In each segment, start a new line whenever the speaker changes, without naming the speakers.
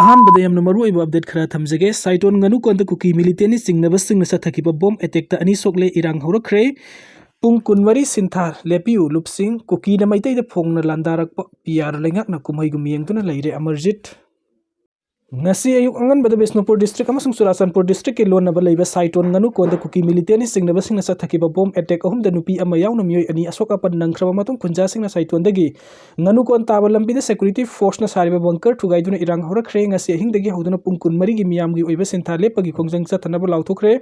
अहानबदा यामना मरुओइबा update खरा थमजगे साइटोन nganu konda kuki militeni singnaba singna sathakiba bom attack ta ani sokle irang horakre pung kunwari sintha lepiu lupsing kuki na maitai da phongna landarak pr lengak na kumai gumiyeng tuna leire amarjit ngasi ayuk angan bada Bisnupur district amasung Surasanpur district ke lon naba leiba saitone nganu konda kuki militeni singnaba singna sathakiba bom attack ahum da nupi ama yauna miyoi ani asoka pan nangkraba matung kunja singna saitone dagi nganu kon taba lambi da security force na sariba bunker thugaiduna irang horakre ngasi ahing dagi hoduna pungkun mari gi miyam gi oiba sintha lepagi khongjang chathanaba lauthokre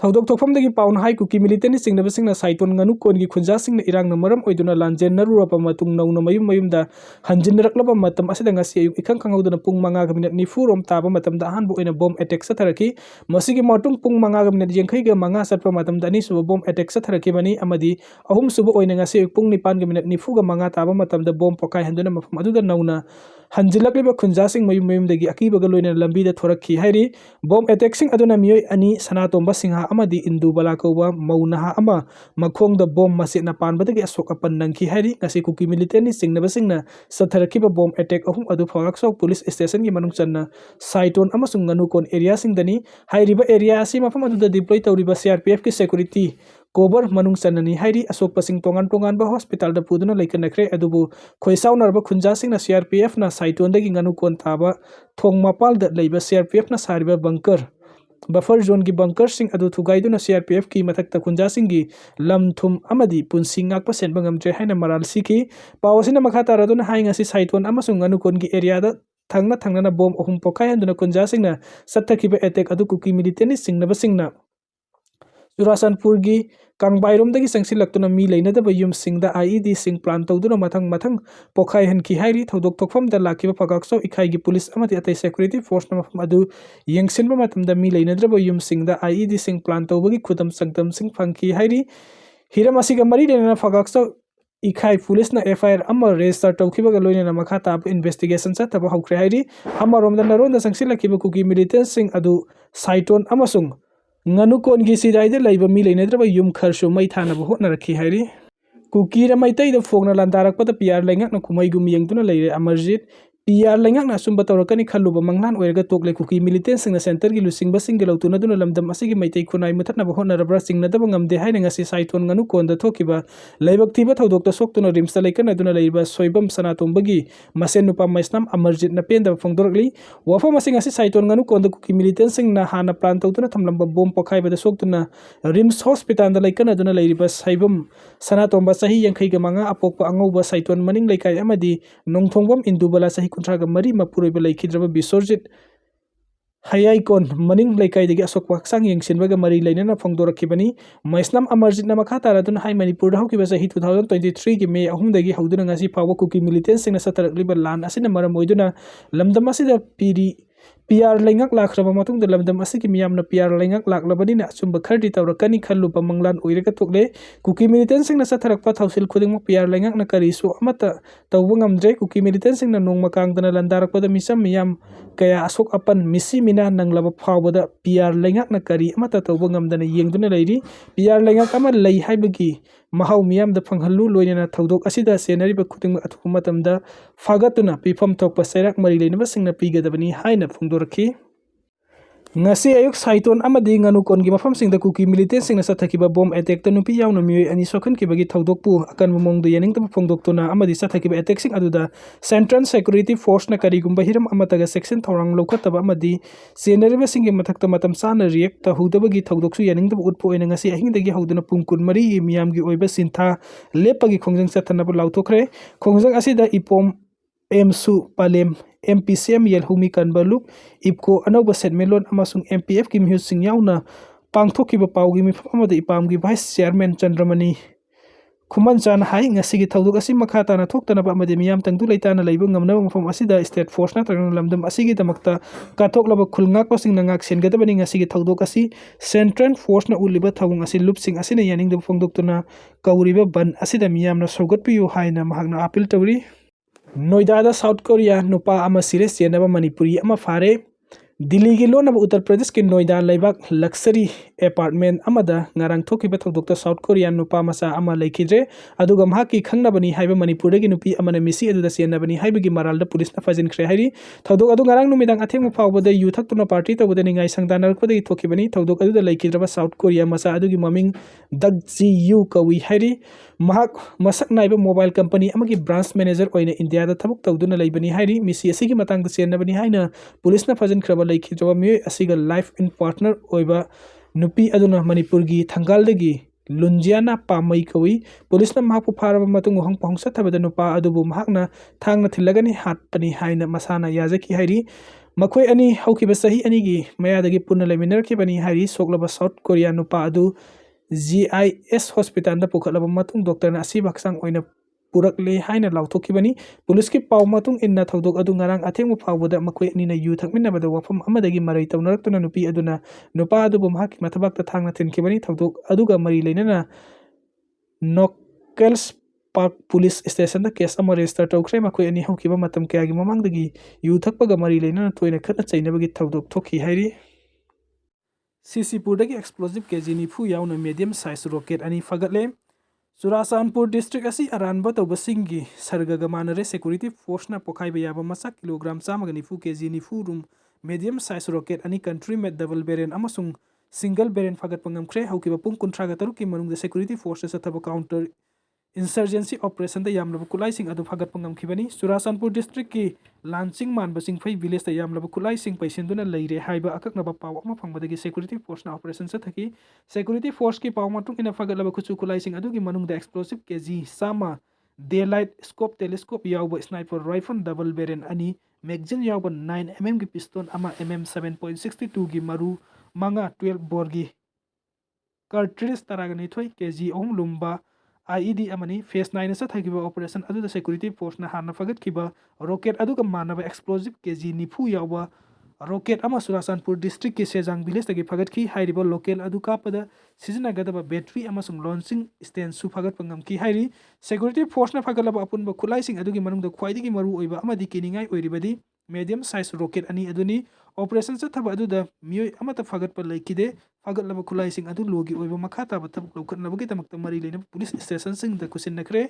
थौदोक थोफमदगी पाउन हाई कुकी मिलिटेनी सिंगनब सिंगना साइटोन nganu kon gi khunja singna irang na maram oiduna lanjen narurapa matung nauna mayum mayumda hanjinraklaba matam asida ngasi ayuk ikhang khanguduna pung manga ga minute nifu rom taba matam da hanbu oina bom attack satharaki masigi matung pung manga ga minute yengkhai ga manga satpa matam da ni suba bom attack satharaki bani amadi ahum suba oina ngasi ayuk pung nipan ga minute nifu ga manga taba matam da bom pokai handuna mafam aduda nauna hanjilakliba khunja sing mayum mayumdagi akiba ga loina lambi da thorakhi hairi bom attack sing aduna miyoi ani sanatomba singha amadi indu balakauba maunaha ama makhong da bom masina panbadagi asok apan nangki hairi ngasi kuki militeni singnaba singna satharakiba bom attack ahum adu phagaksok police station gi manung channa saitone amasung nganu kon area singdani hairiba area asi mafam adu da deploy tawriba CRPF ki security cover manung chanani hairi asok pasing tongan tongan ba hospital da puduna laikanakre adubu khoisaw narba khunja singna CRPF na saitone dagi nganu kon taba thong mapal da leiba CRPF na sariba bunker buffer zone gi bunker sing adu thugaiduna CRPF ki mathakta khunja singi lamthum amadi punsing ngakpa senba ngamtre haina maral siki pawasina makha taraduna hainga si saitone amasung nganu kon gi area da thangna na bom ahum pokai handuna khunja singna sathakiba attack adu kuki militeni singnaba singna Surasanpur gi Kangbairom dagi sangsilaktuna mi leinadaba yum singda IED sing plan tawduna mathang pokhai hanki hairi thodok thokfam da lakiba phagakso ikhai gi police amati atai security force na mafam adu yengsinba matamda mi leinadraba yum singda IED sing plan tawbagi khudam sangdam sing phangki hairi hiram asiga mari lena phagakso ikhai police na FIR amma register tawkhiba ga loina makha tab investigation sa taba hokre hairi amma romda naronda sangsilakiba kuki militant sing adu saitone amasung nganu kon gi sidaida laiba mi leinedraba yum kharsu mai thana bo hotna rakhi hairi kuki ra maitai da fogna landarak pata PR laingak na kumai gum yengtuna leire amarjit PR laingak na sumba tawrakani khalluba manglan oirga tokle kuki militant singna center gi lusingba single lautuna duna lamdam asigi maitai khunai muthatna bo hotna rabra singna daba ngamde haina ngasi saitone nganu kon da thokiba laibak thiba thodok ta soktuna rimsta laikana duna leiba soibam sanatombagi masen nupa maisnam amarjit na penda phongdorakli wafa masing asi saitone nganu kon da kuki militant singna hana plan tawtuna thamlamba bom pokhai ba da soktuna rims hospital da laikana duna leiba saibam sanatomba sahi yangkhai ga manga apokpa angauba saitone maning laikai amadi nongthongbam indubala sahi kuntraga mari mapuroiba laikhidraba bisorjit hayaikon maning laikai dagi asok waksang yengsinbaga mari lainana phongdorakibani maisnam amarjit na makha taraduna hai Manipur da hokiba sahi 2023 gi May 3 dagi hauduna ngasi phawa kuki militant singna satarakliba lan asina maram oiduna lamdam asida PR laingak lakraba matung da lamdam asiki miyamna PR laingak laklabani na sumba khardi tawrakani khalluba manglan oiraka tokle kuki militant singna satharakpa thausil khudingma PR laingak na karisu amata tawba ngamdre kuki militant singna nongma kangdana landarakpada misam miyam kaya asok apan misi mina nanglaba phawbada PR laingak na kari amata tawba ngamdana yengduna leiri PR laingak ama lei haibagi mahau miyam da phanghallu loinana thodok asida senariba khudingma athu matamda fagatuna pifam thokpa sairak mari leinaba singna pigadabani haina phongdorakhi ngasi ayuk saitone amadi nganu kon gi mafam singda kuki militant singna sathakiba bom attack ta nupi yauna miyoi ani sokhan ki bagi thodok pu akan mong do yaning ta phongdok tuna amadi sathakiba attack sing aduda central security force na kari gumba hiram amataga section thorang lokhataba amadi senariba singi mathakta matam sana react ta hudabagi thodok su yaning ta utpo ena ngasi ahing dagi hauduna pungkun mari miyam gi oiba sintha lepagi khongjang chathanaba lauthokre khongjang asida ipom MSU Palem MPCM Yelhumi Kanbaluk Ipko Anauba Setmelon amasung MPF ki mihu sing yauna pangthokiba pawgi mifam amada ipamgi vice chairman Chandramani Khuman chan hai ngasigi thodok asi makha tana thoktanaba amade miyam tangdu leitana leiba ngamnaba mafam asida state force na tarang lamdam asigi damakta kathoklaba khulngak pasing nangak sengadabani ngasigi thodok asi central force na uliba thawung asi lupsing asina yaning da phongdoktuna kauriba ban asida miyam na sogatpiyu haina mahakna appeal tawri Noida da South Korea nupa ama series Chennaba manipuri ama fare Delhi की लोन उत्तर प्रदेश के नोएडा लेबाक luxury apartment अमदा ngarang thokiba thokdokta South Korean nupa masa ama lekhidre aduga mahaki khangnabani haiba Manipur gi nupi amana misi aduda senabani haibagi maralda police na fajin khre hairi thodok adu ngarang numidang athengmu phawbada yu thaktuna party tawbada ningai sangdanarkpadi thokibani thodok aduda lekhidraba South Korea masa adugi maming Dakji Yu kawi hairi mahak masak naiba mobile company amagi branch manager oina India da thabuk tawduna leibani hairi misi asigi matangda senabani haina police na fajin khraba lekhidra mioi asiga life in partner oiba nupi aduna Manipur gi thangal dagi lunjiana pamai kawi police na mahakpu pharaba matung hong pong sathabada nupa adubu mahakna thangna thilagani hatpani haina masana yazaki hairi makhoi ani haukiba sahi ani gi mayadagi punna leminarki bani hairi soklaba South Korea nupa adu GIS hospital da pukhalaba matung doctor na asi baksang oina purakle haina lauthokibani police ki paw matung inna thodok adu ngarang athengmu phawbada makhoi ani na yu thakminabada wafam amadagi marai tawnarakna nupi aduna nupa adu bumhaki mathabakta thangna thinkibani thodok aduga mari leinana Nokels Park Police Station da case ama register tawkhre makhoi ani haukiba matam kayagi mamangdagi yu thakpaga mari leinana toina khatna chainabagi thodok thokhi hairi Sisipur dagi explosive kg nifu yauna medium size rocket ani fagatle Churachandpur district asi aranba tawbasingi sargaga manare security force na pokhaiba yaba masa kilogram 190 kg nifu rum medium size rocket ani country made double barrel amasung single barrel fagat pangam khre haukiba pung kuntra ga taruki manungda security force sa thaba counter insurgency operation da yamlaba kulai sing adu fagat pangam khibani Churachandpur district ki lansing manba singphai village da yamlaba kulai sing paisenduna leire haiba akaknaba paw ama phangbadagi security force na operation sa thaki security force ki paw matung ina fagatlaba khuchu kulai sing adu gi manungda explosive kg sama daylight scope telescope yawba sniper rifle double barrel ani magazine yawba 9 mm gi piston ama mm 7.62 gi maru manga 12 bor gi cartridge taragani thoi kg ohum lumba IED amani phase 9 sa thagiba operation adu da security force na hana fagat kiba rocket adu ka manaba explosive kg nifu yawa rocket ama Churachandpur district ki sejang village tagi fagat ki hairiba local adu kapada sizina gadaba battery ama sung launching stand su fagat pangam ki hairi security force na fagalaba apunba khulai sing adu gi manung da khwaidigi maru oiba amadi kiningai oiribadi medium size rocket ani aduni operation sa thaba adu da mioi amata fagat pa laikide fagat laba khulai sing adu logi oiba makhata ba thab lokhat nabagi tamakta mari leina police station sing da kusin nakre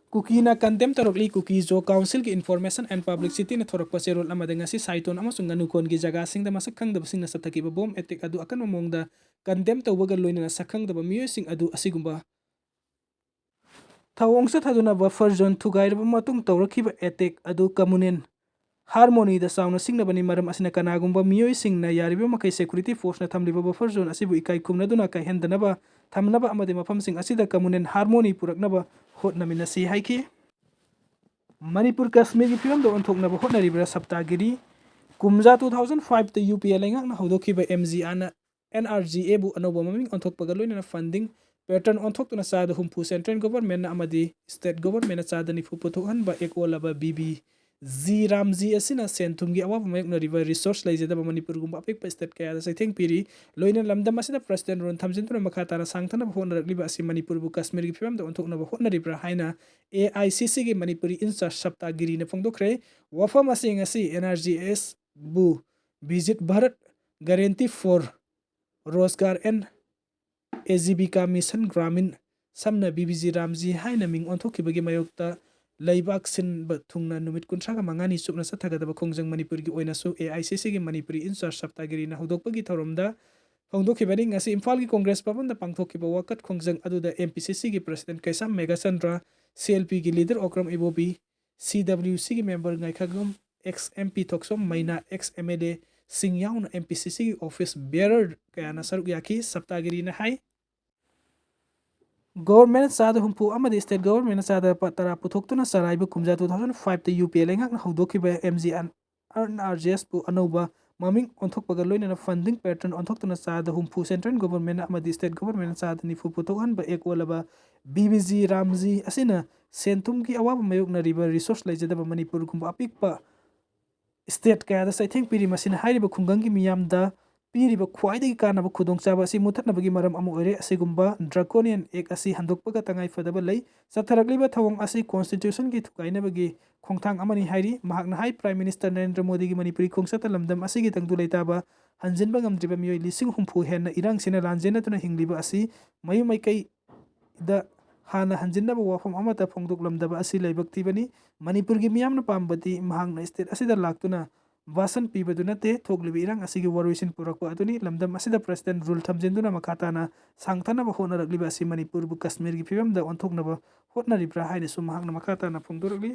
Kuki na condemn tarokli Kuki Jo Council ki Information and Publicity na thorak pa serol amada ngasi saiton amasung nganukon gi jaga sing da masakhang da sing na sataki ba bom attack adu akan mamong da condemn tawbaga loina na sakhang da ba mioi sing adu asigumba thawong sa thaduna buffer zone thugai ba matung tawrakhi ba attack adu communal harmony da sauna singna bani maram asina kanagumba mioi singna yariba makai security force na thamliba buffer zone asibu ikai kumna duna kai hendanaba thamnaba amade mafam sing asida communal harmony puraknaba hotnamina si haiki Manipur Kashmir gi film da onthoknaba hotnaribra saptagiri kumja 2005 ta UPL ngak na hodokhi ba MG ana NRGA bu anoba maming onthokpaga loina funding pattern onthokna sada humpu central government na amadi state government na sada ni fuputhokhan ba ekola ba BB Ramji asina sentum gi awab mayok na river resource laijada ba Manipur gumba apik pa state kaya da saitheng piri loina lamdam asida president ron thamjin tuna makata na sangthana phone rakli ba asi Manipur bu Kashmir gi phim da onthok na ba hotna ribra haina AICC gi Manipuri incha saptagiri na phongdokre wafam asi ngasi NRGS bu visit Bharat guarantee for Rozgar and AJIVIKA mission Gramin samna BBG Ramji haina ming onthok bagi mayokta Laibak sin ba thungna numit kunthraga mangani chupna sathagadaba khongjang Manipur gi oina su AICC gi Manipuri incha saptagiri na hodokpagi thoromda phongdokhibani ngasi Imphal gi Congress Bhavan da pangthokiba wakat khongjang aduda MPCC gi President Kaisam Megachandra CLP gi leader Okram Ibobi CWC gi member Ngaikagum ex MP Thoksom Maina ex MLA Singyaun MPCC gi office bearer kayana saruk yaki saptagiri na hai Government sada humpu amadi state government sada patara puthok tuna sarai bu kumja 2005 te UPL ngak na hodokhi ba MG an RJS pu anoba maming onthok paga loina na funding pattern onthok tuna sada humpu central government amadi state government sada ni fu puthok han ba ekola ba BBG Ramji asina sentum ki awab mayok na river resource laijada ba Manipur kumba apik pa state kaya da saitheng piri masina hairi ba khungang gi miyam da ꯄꯤꯔꯤꯕ ꯈ꯭ꯋꯥꯏꯗꯒꯤ ꯀꯥꯟꯅꯕ ꯈꯨꯗꯣꯡꯆꯥꯕ ꯑꯁꯤ ꯃꯨꯠꯊꯠꯅꯕꯒꯤ ꯃꯔꯝ ꯑꯃ ꯑꯣꯏꯔꯦ꯫ ꯑꯁꯤꯒꯨꯝꯕ ꯗ꯭ꯔꯥꯀꯣꯅꯤꯌꯟ ꯑꯦꯛ ꯑꯁꯤ ꯍꯟꯗꯣꯛꯄꯒ ꯇꯉꯥꯏꯐꯗꯕ ꯂꯩ꯫ ꯆꯠꯊꯔꯛꯂꯤꯕ ꯊꯧꯑꯣꯡ ꯑꯁꯤ ꯀꯣꯟꯁꯇꯤꯇ꯭ꯌꯨꯁꯟꯒꯤ ꯊꯨꯒꯥꯏꯅꯕꯒꯤ ꯈꯣꯡꯊꯥꯡ ꯑꯃꯅꯤ ꯍꯥꯏꯔꯤ ꯃꯍꯥꯛꯅ ꯍꯥꯏ꯫ ꯄ꯭ꯔꯥꯏꯝ ꯃꯤꯅꯤꯁꯇꯔ ꯅꯔꯦꯟꯗ꯭ꯔ ꯃꯣꯗꯤꯒꯤ ꯃꯅꯤꯄꯨꯔꯤ ꯈꯣꯡꯆꯠꯇ ꯂꯝꯗꯝ ꯑꯁꯤꯒꯤ ꯇꯪꯗꯨ ꯂꯩꯇꯥꯕ ꯍꯟꯖꯤꯟꯕ ꯉꯝꯗ꯭ꯔꯤꯕ ꯃꯤꯑꯣꯏ 50,000 ꯍꯦꯟꯅ ꯏꯔꯥꯡꯁꯤꯅ ꯂꯥꯟꯖꯦꯟꯅꯗꯨꯅ ꯍꯤꯡꯂꯤꯕ ꯑꯁꯤ ꯃꯌꯨꯝ ꯃꯥꯏꯀꯩꯗ ꯍꯥꯟꯅ ꯍꯟꯖꯤꯟꯅꯕ ꯋꯥꯐꯝ ꯑꯃꯠꯇ ꯐꯣꯡꯗꯣꯛꯂꯝꯗꯕ ꯑꯁꯤ ꯂꯥꯏꯕꯛ ꯊꯤꯕꯅꯤ꯫ ꯃꯅꯤꯄꯨꯔꯒꯤ ꯃꯤꯌꯥꯝꯅ ꯄꯥꯝꯕꯗꯤ ꯃꯍꯥꯛꯅ ꯁ꯭ꯇꯦꯠ ꯑꯁꯤꯗ ꯂꯥꯛꯇꯨꯅ ꯚꯥꯁꯟ ꯄꯤꯕꯗꯨ ꯅꯠꯇꯦ, ꯊꯣꯛꯂꯤꯕ ꯏꯔꯥꯡ ꯑꯁꯤꯒꯤ ꯋꯥꯔꯣꯏꯁꯤꯟ ꯄꯨꯔꯛꯄ ꯑꯗꯨꯅꯤ꯫ ꯂꯝꯗꯝ ꯑꯁꯤꯗ ꯄ꯭ꯔꯁꯤꯗꯦꯟ ꯔꯨꯜ ꯊꯝꯖꯤꯟꯗꯨꯅ ꯃꯈꯥ ꯇꯥꯅ ꯁꯥꯡꯊꯅꯕ ꯍꯣꯠꯅꯔꯛꯂꯤꯕ ꯑꯁꯤ ꯃꯅꯤꯄꯨꯔꯕꯨ ꯀश्ꯃꯤꯔꯒꯤ ꯐꯤꯕꯝꯗ ꯑꯣꯟꯊꯣꯛꯅꯕ ꯍꯣꯠꯅꯔꯤꯕ꯭ꯔꯥ ꯍꯥꯏꯅꯁꯨ ꯃꯍꯥꯛꯅ ꯃꯈꯥ ꯇꯥꯅ ꯐꯣꯡꯗꯣꯔꯛꯂꯤ꯫